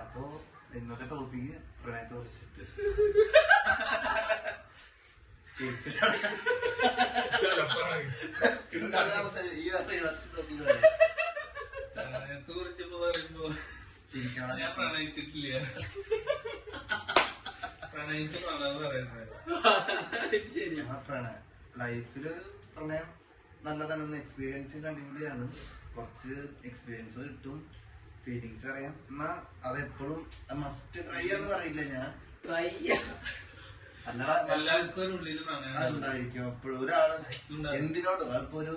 അപ്പോ ഇന്നത്തെ ടോപ്പിക്ക് പ്രണയത്തെ കുറിച്ചിട്ട് ഞാൻ പ്രണയിച്ചിട്ടില്ല. ലൈഫില് പ്രണയം നല്ലതാണ്, എക്സ്പീരിയൻസിന്റെ അടിപൊളിയാണ്. കുറച്ച് എക്സ്പീരിയൻസ് കിട്ടും, ഫീലിങ്സ് അറിയാം. എന്നാ അതെപ്പോഴും മസ്റ്റ് ട്രൈ എന്ന് പറയില്ല ഞാൻ. ഉണ്ടായിരിക്കും എപ്പോഴും ഒരാള് എന്തിനോട് ഇപ്പൊ ഒരു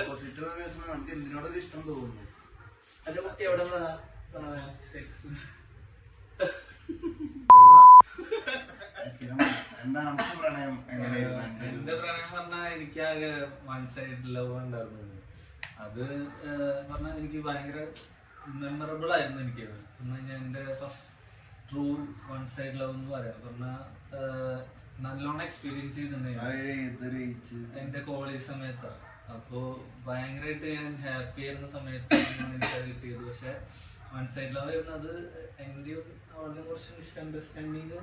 ഓപ്പോസിറ്റ് നമുക്ക് എന്തിനോടൊരു ഇഷ്ടം തോന്നുന്നു. എന്താ നമുക്ക് പ്രണയം എങ്ങനെയായിരുന്നു? എന്റെ പ്രണയം പറഞ്ഞാൽ എനിക്കാകെ വൺ സൈഡ് ലവ് ഉണ്ടായിരുന്നു. അത് പറഞ്ഞാൽ എനിക്ക് ഭയങ്കര മെമ്മറബിൾ ആയിരുന്നു. എനിക്ക് പറഞ്ഞാൽ എന്റെ first true one side love എന്ന് പറയാം. പറഞ്ഞാൽ നല്ലോണം എക്സ്പീരിയൻസ് ചെയ്തിട്ടുണ്ടായിരുന്നു എന്റെ കോളേജ് സമയത്താണ്. അപ്പോ ഭയങ്കരമായിട്ട് ഞാൻ ഹാപ്പി ആയിരുന്ന സമയത്താണ് എനിക്കത് കിട്ടിയത്. പക്ഷെ വൺ സൈഡ് ലവ് ആയിരുന്നു. അത് എന്റെ അവളുടെ കുറച്ച് മിസ്അണ്ടർസ്റ്റാൻഡിങ്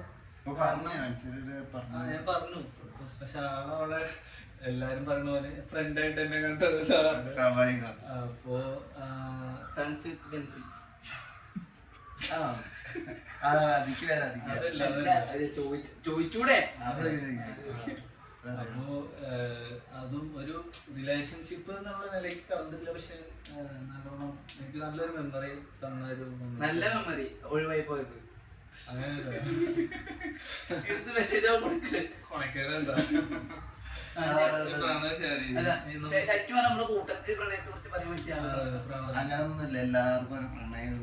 ഞാൻ പറഞ്ഞു. പക്ഷെ ആളവിടെ എല്ലാരും പറഞ്ഞ പോലെ ഫ്രണ്ടായിട്ട് തന്നെ കണ്ടത്. അപ്പോ ചോദിച്ചൂടെ? അപ്പോ അതും ഒരു റിലേഷൻഷിപ്പ് എന്നുള്ള നിലയ്ക്ക് കടന്നില്ല. പക്ഷെ നല്ലോണം എനിക്ക് നല്ലൊരു മെമ്മറി തന്ന ഒരു നല്ല മെമ്മറി ഒഴിവായി പോയത്. അങ്ങനെ അങ്ങനൊന്നുമില്ല, എല്ലാവർക്കും ഒരു പ്രണയം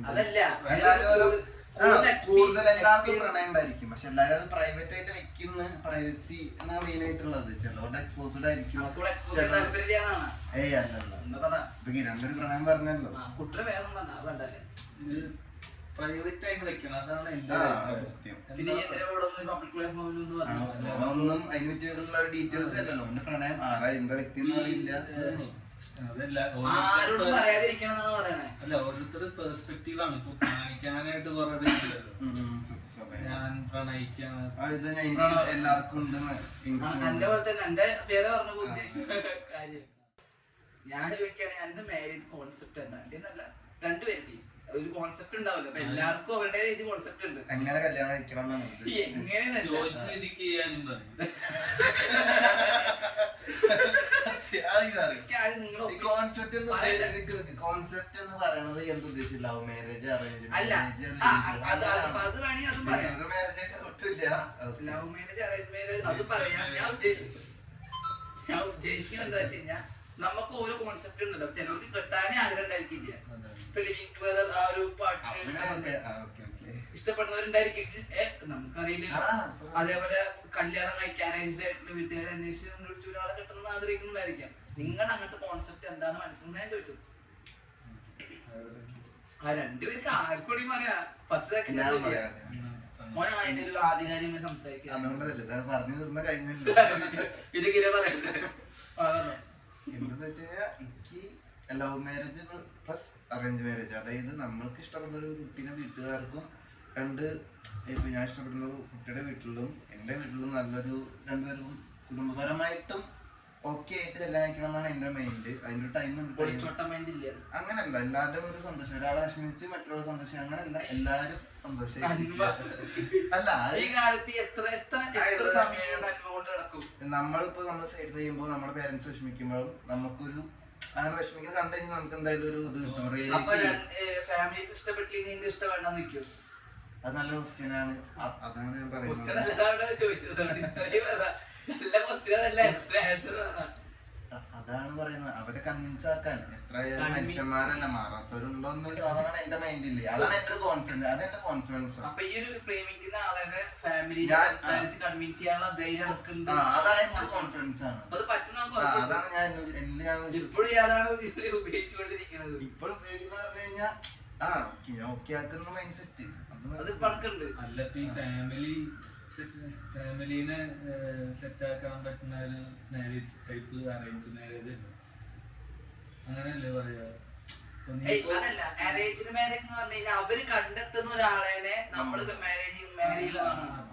കൂടുതൽ എല്ലാവർക്കും പ്രണയം ഉണ്ടായിരിക്കും. പക്ഷെ എല്ലാരും അത് പ്രൈവറ്റ് ആയിട്ട് വെക്കുന്ന പ്രൈവസി എന്നാണ് മെയിൻ ആയിട്ടുള്ളത്. ചിലവരുടെ എക്സ്പോസ്ഡ് ആയിരിക്കും. ഏയ് അല്ലല്ല, ഇപ്പൊ കിരണ്ടൊരു പ്രണയം പറഞ്ഞല്ലോ. പ്രൈവറ്റ് ആയിട്ട് വെക്കണം, അതാണ് സത്യം. ഒന്നും അതിനെ പറ്റിയുള്ള ഡീറ്റെയിൽസ് അല്ലല്ലോ. ഒന്ന് പ്രണയം ആരാ എന്താ വ്യക്തി എന്ന് അറിയില്ല. അല്ല, ഓരോരുത്തരുടെ പെർസ്പെക്റ്റീവ് ആണ്. ഇപ്പൊ കാണിക്കാനായിട്ട് പറഞ്ഞല്ലോ ഞാൻ പ്രണയിക്കാണ്. എല്ലാവർക്കും ഞാൻ ചോദിക്കുകയാണെങ്കിൽ എന്റെ മാരേജ് കോൺസെപ്റ്റ് എന്താ? എന്നല്ല, രണ്ടുപേരുടെയും ഒരു കോൺസെപ്റ്റ് ഉണ്ടാവില്ല. അപ്പൊ എല്ലാവർക്കും അവരുടെ ഇത് കോൺസെപ്റ്റ് ഉണ്ട്. എങ്ങനെ കല്യാണം കഴിക്കണം എങ്ങനെ കോൺസെപ്റ്റ് എന്ന് പറയുന്നത് എന്ത് ഉദ്ദേശിച്ചു? ലവ് മാരേജ്, അറേഞ്ച് അല്ല, മാരേജ്, അത് വേണമെങ്കിൽ അതും പറയാം. മാരേജ് ഒക്കെ ഒട്ടില്ല. ലവ് മാരേജ്, അറേഞ്ച് മാരേജ് അത് പറയാം. ഞാൻ ഉദ്ദേശിക്കുന്നത് എന്താ വെച്ച് കഴിഞ്ഞാൽ നമുക്ക് ഓരോ കോൺസെപ്റ്റ് ഉണ്ടല്ലോ. ചിലർക്ക് കെട്ടാനേ ആഗ്രഹം ഉണ്ടായിരിക്കില്ല. ഇപ്പൊ ലിവിങ് ടുഗദർ ആ ഒരു ഇഷ്ടപ്പെടുന്നവരുണ്ടായിരിക്കും, നമുക്കറിയില്ല. അതേപോലെ കല്യാണം കഴിക്കാൻ അറേഞ്ച് ആയിട്ടുള്ള വീട്ടുകാരെ അന്വേഷിച്ച് ഒരാളെ കിട്ടുന്ന ആഗ്രഹിക്കുന്നുണ്ടായിരിക്കാം. നിങ്ങളുടെ അങ്ങനത്തെ കോൺസെപ്റ്റ് എന്താണ് മനസ്സിലാക്കാൻ ഞാൻ ചോദിച്ചത്. ആ രണ്ടുപേർക്ക് ആർക്കൂടി പറയാ. ഫസ്റ്റ് ഒരു ആധികാരികമായി സംസാരിക്കുക. എന്താന്ന് വെച്ച് കഴിഞ്ഞാൽ എനിക്ക് love marriage plus arrange marriage, അതായത് നമ്മൾക്ക് ഇഷ്ടപ്പെടുന്ന ഒരു കുട്ടീനെ വീട്ടുകാർക്കും ഇപ്പൊ ഞാൻ ഇഷ്ടപ്പെടുന്ന കുട്ടിയുടെ വീട്ടിലും എന്റെ വീട്ടിലും നല്ലൊരു രണ്ടുപേർക്കും കുടുംബപരമായിട്ടും ഓക്കെ ആയിട്ട് കല്യാണം കഴിക്കണം എന്നാണ് എന്റെ മൈൻഡ്. അതിന്റെ ടൈം അങ്ങനല്ല, എല്ലാവരുടെയും ഒരു സന്തോഷം. ഒരാളെ വിഷമിച്ച് മറ്റുള്ള സന്തോഷം, അങ്ങനല്ല, എല്ലാരും സന്തോഷമായിരിക്കും. അല്ല, നമ്മളിപ്പോ നമ്മൾ സൈഡ് ചെയ്യുമ്പോ നമ്മുടെ പേരൻസ് വിഷമിക്കുമ്പോഴും നമുക്കൊരു അങ്ങനെ വിഷമിക്കുന്നത് കണ്ടു കഴിഞ്ഞാൽ നമുക്ക് എന്തായാലും ഒരു ഇത് കിട്ടും. അത് നല്ല ക്വസ്റ്റ്യൻ ആണ്. അതാണ് ഞാൻ പറയുന്നത്. അതാണ് പറയുന്നത്, അവരെ കൺവിൻസ് ആക്കാൻ എത്രയായാലും മനുഷ്യന്മാരല്ല, മാറാത്തവരുണ്ടോ എന്നൊരു അതാണ് എന്റെ മൈൻഡില്ലേ. അതാണ് എന്റെ ഒരു കോൺഫിഡൻസ്, അതെന്റെ കോൺഫിഡൻസ്. അതാണ് എന്റെ കോൺഫിഡൻസ് ആണ്. അതാണ് ഞാൻ ഇപ്പോഴും ഉപയോഗിക്കുന്ന പറഞ്ഞു കഴിഞ്ഞാൽ ഓക്കെ ആക്കുന്ന മൈൻഡ് സെറ്റ്. അല്ല, ഈ ഫാമിലി ഫാമിലീനെ സെറ്റ് ആക്കാൻ പറ്റുന്ന ഒരു മാരേജ് ടൈപ്പ് അറേഞ്ച് മാരേജ് ഉണ്ട്, അങ്ങനെയല്ലേ പറയാ? അതല്ല അറേഞ്ച്ഡ് മാരേജ് എന്ന് പറഞ്ഞു കഴിഞ്ഞാൽ അവര് കണ്ടെത്തുന്ന ഒരാളെ നമ്മള് മാരേജ്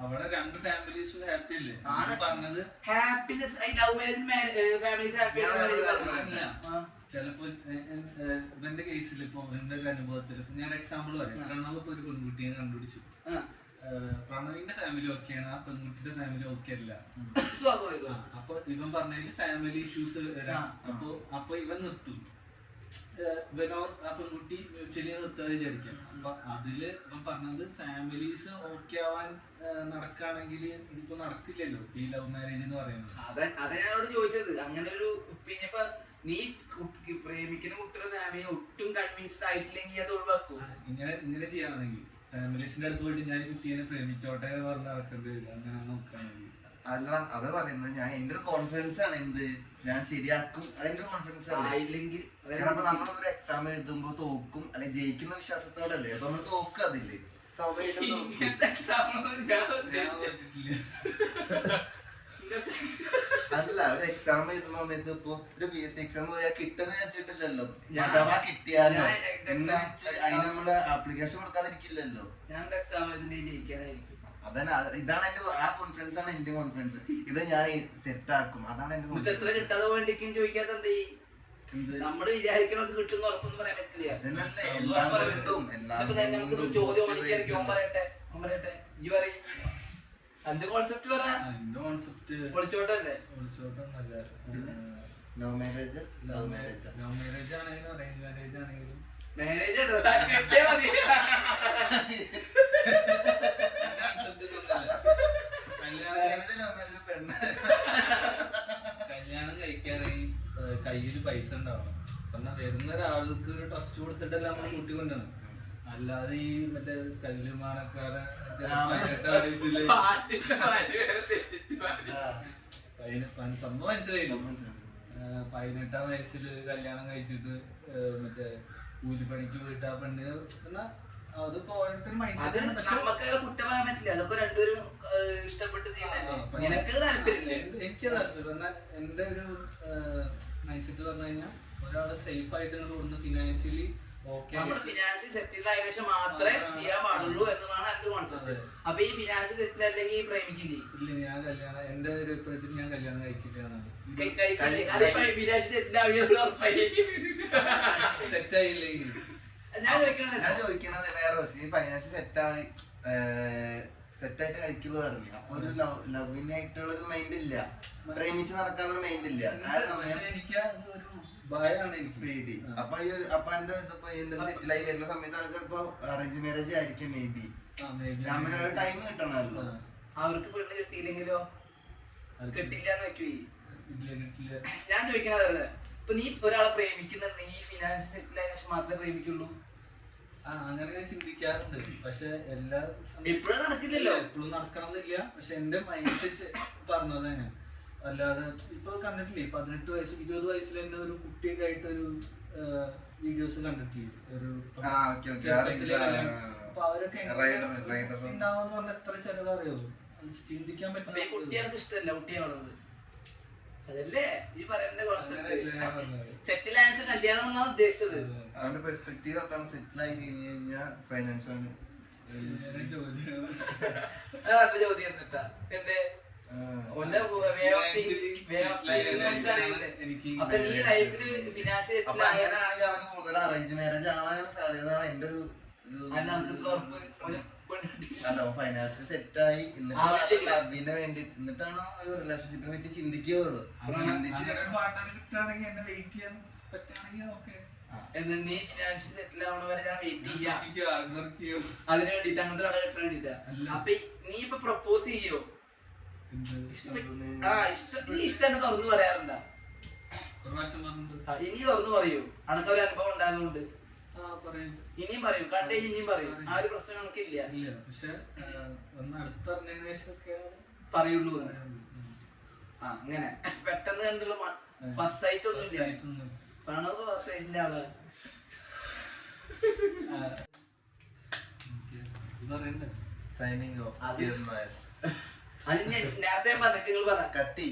അവിടെ രണ്ട് ഫാമിലീസും ഹാപ്പി അല്ലേ പറഞ്ഞത്? Happiness love marriage families happy ചിലപ്പോ എന്റെ കേസിൽ ഇപ്പൊ എന്റെ ഒരു അനുഭവത്തിൽ ഞാൻ എക്സാമ്പിൾ പറയാം. പ്രണവ് ഇപ്പൊ ഒരു പെൺകുട്ടിയെ കണ്ടുപിടിച്ചു, പ്രണവിന്റെ ഫാമിലി ഓക്കെയാണ്, ആ പെൺകുട്ടിയുടെ ഫാമിലി ഓക്കെ അല്ല. അപ്പൊ ഇവൻ പറഞ്ഞതിൽ ഫാമിലി ഇഷ്യൂസ് വരാം. അപ്പൊ ഇവൻ നിർത്തും, ഇവനോ ആ പെൺകുട്ടി മ്യൂച്വലി നിർത്താൻ വിചാരിക്കാം. അപ്പൊ അതില് ഇവൻ പറഞ്ഞത് ഫാമിലീസ് ഓക്കെ ആവാൻ നടക്കുകയാണെങ്കിൽ ഇതിപ്പോ നടക്കില്ലല്ലോ ഈ ലവ് മാരേജ് എന്ന് പറയുന്നത്. അതെ ഞാനോട് ചോദിച്ചത് അങ്ങനെ ഒരു പിന്നെ ഇപ്പൊ നീ പ്രേമിക്കുന്ന കുട്ടിയുടെ ഫാമിലി ഒട്ടും കൺവിൻസ്ഡ് ആയിട്ടില്ലെങ്കിൽ അത് ഒഴിവാക്കൂ. ഇങ്ങനെ ചെയ്യാണെങ്കിൽ ഫാമിലീസിന്റെ അടുത്ത് പോയിട്ട് ഞാൻ കുട്ടീനെ പ്രേമിച്ചോട്ടെ പറഞ്ഞ് നടക്കേണ്ടി വരും, അങ്ങനെ നോക്കുകയാണെങ്കിൽ. അല്ല അത് പറയുന്നത് ഞാൻ എന്റെ ഒരു കോൺഫിഡൻസ് ആണ്, എന്ത് ഞാൻ ശരിയാക്കും, അതെന്റെ കോൺഫിഡൻസ് ആണ്. കാരണം നമ്മളൊരു എക്സാം എഴുതുമ്പോ തോക്കും അല്ലെങ്കിൽ ജയിക്കുന്ന വിശ്വാസത്തോടല്ലേ, അപ്പൊ നമ്മള് തോക്കും, അതില്ലേ അല്ല ഒരു എക്സാം എഴുതുന്ന സമയത്ത് ഇപ്പൊ ഒരു BSc എക്സാം കിട്ടുന്ന വെച്ചിട്ടില്ലല്ലോ, അഥവാ കിട്ടിയാലോ എന്ന് വെച്ച് അതിന് നമ്മള് ആപ്ലിക്കേഷൻ കൊടുക്കാതിരിക്കില്ലല്ലോ. അതന്നെ, ഇതാണ് എന്റെ ആ കോൺഫിഡൻസ് ആണ് എന്റെ കോൺഫിഡൻസ്. ഇത് ഞാൻ സെറ്റ് ആക്കും, അതാണ് എന്റെ കോൺഫിഡൻസ്. കിട്ടാതെ വേണ്ടിക്കും ചോദിക്കാത്ത നമ്മള് വിചാരിക്കണൊക്കെ കിട്ടുന്ന ഉറപ്പൊന്നും പറയാൻ പറ്റില്ല. എന്റെ കോൺസെപ്റ്റ് പറ. ഒളിച്ചോട്ടല്ലേ? ലവ് മാരേജ് ആണെങ്കിലും അറേഞ്ച് മാരേജ് ആണെങ്കിലും മാരേജ് കിട്ടിയാ മതി. കല്യാണം കഴിക്കാണെങ്കിൽ കയ്യിൽ പൈസ ഉണ്ടാവണം. കാരണം വരുന്ന ഒരാൾക്ക് ഒരു ട്രസ്റ്റ് കൊടുത്തിട്ടല്ല നമ്മൾ കൂട്ടിക്കൊണ്ടാണ്. അല്ലാതെ ഈ മറ്റേ കല്ലുമാണക്കാരെ 18 വയസ്സില് സംഭവം മനസ്സിലായില്ല. 18 വയസ്സിൽ കല്യാണം കഴിച്ചിട്ട് മറ്റേ കൂലിപ്പണിക്ക് പോയിട്ട് ആ പെണ്ണിന് അതൊക്കെ ഓരോരുത്തരും കുറ്റം പറയാൻ പറ്റില്ല. അതൊക്കെ രണ്ടുപേരും ഇഷ്ടപ്പെട്ട് എനിക്ക് താല്പര്യം. എന്നാൽ എന്റെ ഒരു മൈൻഡ് സെറ്റ് പറഞ്ഞു കഴിഞ്ഞാൽ ഒരാള് സേഫ് ആയിട്ട് കൊടുക്കുന്ന ഫിനാൻഷ്യലി ഫിനാൻഷ്യൽ സെറ്റിൽ ആയ ശേഷം മാത്രമേ ചെയ്യാൻ പാടുള്ളൂ എന്നതാണ് എന്റെ കോൺസെപ്റ്റ്. അപ്പൊ ഈ ഫിനാൻഷ്യൽ സെറ്റിൽ അല്ലെങ്കിൽ പ്രേമിക്കില്ലേ? ഇല്ല, ഞാൻ കല്യാണം എന്റെ ഒരു അഭിപ്രായത്തിൽ ഞാൻ കല്യാണം കഴിക്കില്ല. സെറ്റ് ആയില്ലെങ്കിൽ ഞാൻ ചോദിക്കണത് വേറെ ഫൈനാൻസ് സെറ്റായിട്ട് കഴിക്കുള്ളൂ പറഞ്ഞു. അപ്പൊ ഒരു ലവിനായിട്ടുള്ള ഒരു മൈൻഡ് ഇല്ല, പ്രേമിച്ച് നടക്കാനുള്ള മൈൻഡ് ഇല്ല. ആ സമയം എനിക്ക് ഒരു ഭയമാണ്, എനിക്ക് പേടി. അപ്പൊ ഈ ഒരു അപ്പൊ എന്റെ ഇതിപ്പോ എന്തെങ്കിലും സെറ്റിലായി വരുന്ന സമയത്ത് ആൾക്കാർ ഇപ്പൊ അറേഞ്ച് മാരേജ് ആയിരിക്കും മേ ബി. അങ്ങനെ ടൈം കിട്ടണമല്ലോ. അവർക്ക് പെണ്ണ് കിട്ടിയില്ലെങ്കിലോ? കിട്ടില്ലാന്ന് വെക്കൂ. കിട്ടില്ല. ഞാൻ ചോദിക്കണത് ഇപ്പൊ നീ ഒരാളെ പ്രേമിക്കുന്നുണ്ടെങ്കിൽ ഈ ഫിനാൻഷ്യൽ സെറ്റിൽ ആയ ശേഷം മാത്രമേ പ്രേമിക്കുള്ളൂ? അങ്ങനെ ചിന്തിക്കാറുണ്ട്. പക്ഷെ എല്ലാ എപ്പോഴും നടക്കില്ലല്ലോ, എപ്പോഴും നടക്കണമെന്നില്ല. പക്ഷെ എന്റെ മൈൻഡ് സെറ്റ് പറഞ്ഞത് ഞാൻ. അല്ലാതെ ഇപ്പൊ കണ്ടിട്ടില്ലേ 18 വയസ്സ് 20 വയസ്സിൽ തന്നെ ഒരു കുട്ടിയൊക്കെ ആയിട്ട് ഒരു വീഡിയോസ് കണ്ടിട്ടില്ലേ? ഒരു അപ്പൊ അവരൊക്കെ ഉണ്ടാവാന്ന് പറഞ്ഞ എത്ര ചെലവ് അറിയോ? ചിന്തിക്കാൻ പറ്റും. കുട്ടികൾക്ക് ഇഷ്ടമല്ല കുട്ടിയാവുന്നത്, അതല്ലേ ഈ പറയുന്ന കോൺസെപ്റ്റ്. സെറ്റിൽ ആയ ശേഷം കല്യാണം എന്നാണ് ഉദ്ദേശിച്ചത്. അവന്റെ പെർസ്പെക്റ്റീവ് അതാണ്. സെറ്റിൽ ആയി കഴിഞ്ഞ് കഴിഞ്ഞാൽ ഫൈനാൻസ് ആണ് നല്ല ചോദ്യം. എന്നിട്ടാ എന്റെ അറേഞ്ച് മാരേജ് ആവാനാണ് സാധ്യത. എന്റെ ഒരു ഫൈനാൻസ് സെറ്റായി അതിന് വേണ്ടി എന്നിട്ടാണോ ഒരു റിലേഷൻഷിപ്പിനെ പറ്റി ചിന്തിക്കുകയുള്ളൂ. നീ ഫിനാൻഷ്യൽ സെറ്റിൽ ആവണ വരെ ഞാൻ വെയിറ്റ് ചെയ്യാം അതിന് വേണ്ടിട്ട്, അങ്ങനത്തെ കട കിട്ടാൻ വേണ്ടിട്ടാ. അപ്പൊ നീ ഇപ്പൊ പ്രപ്പോസ് ചെയ്യോ? ഇഷ്ടം തുറന്നു പറയാറുണ്ടോ? ഇനി തുറന്നു പറയൂ. അനക്ക് ഒരു അനുഭവം ഉണ്ടായതുകൊണ്ട് ഇനിയും പറയും, കണ്ടേ ഇനിയും പറയും. ആ ഒരു പ്രശ്നം നമുക്കില്ല. പറയുള്ളൂ. അങ്ങനെ പെട്ടെന്ന് കണ്ടുള്ള ഫസ്റ്റ് സൈറ്റ് ഒന്നും ഇല്ല. പ്രണവ് ഫസ്റ്റ് സൈറ്റിന്റെ ആളാണ്. Signing off. അത് നേരത്തെ ഞാൻ പറഞ്ഞു നിങ്ങൾ പറ കട്ടി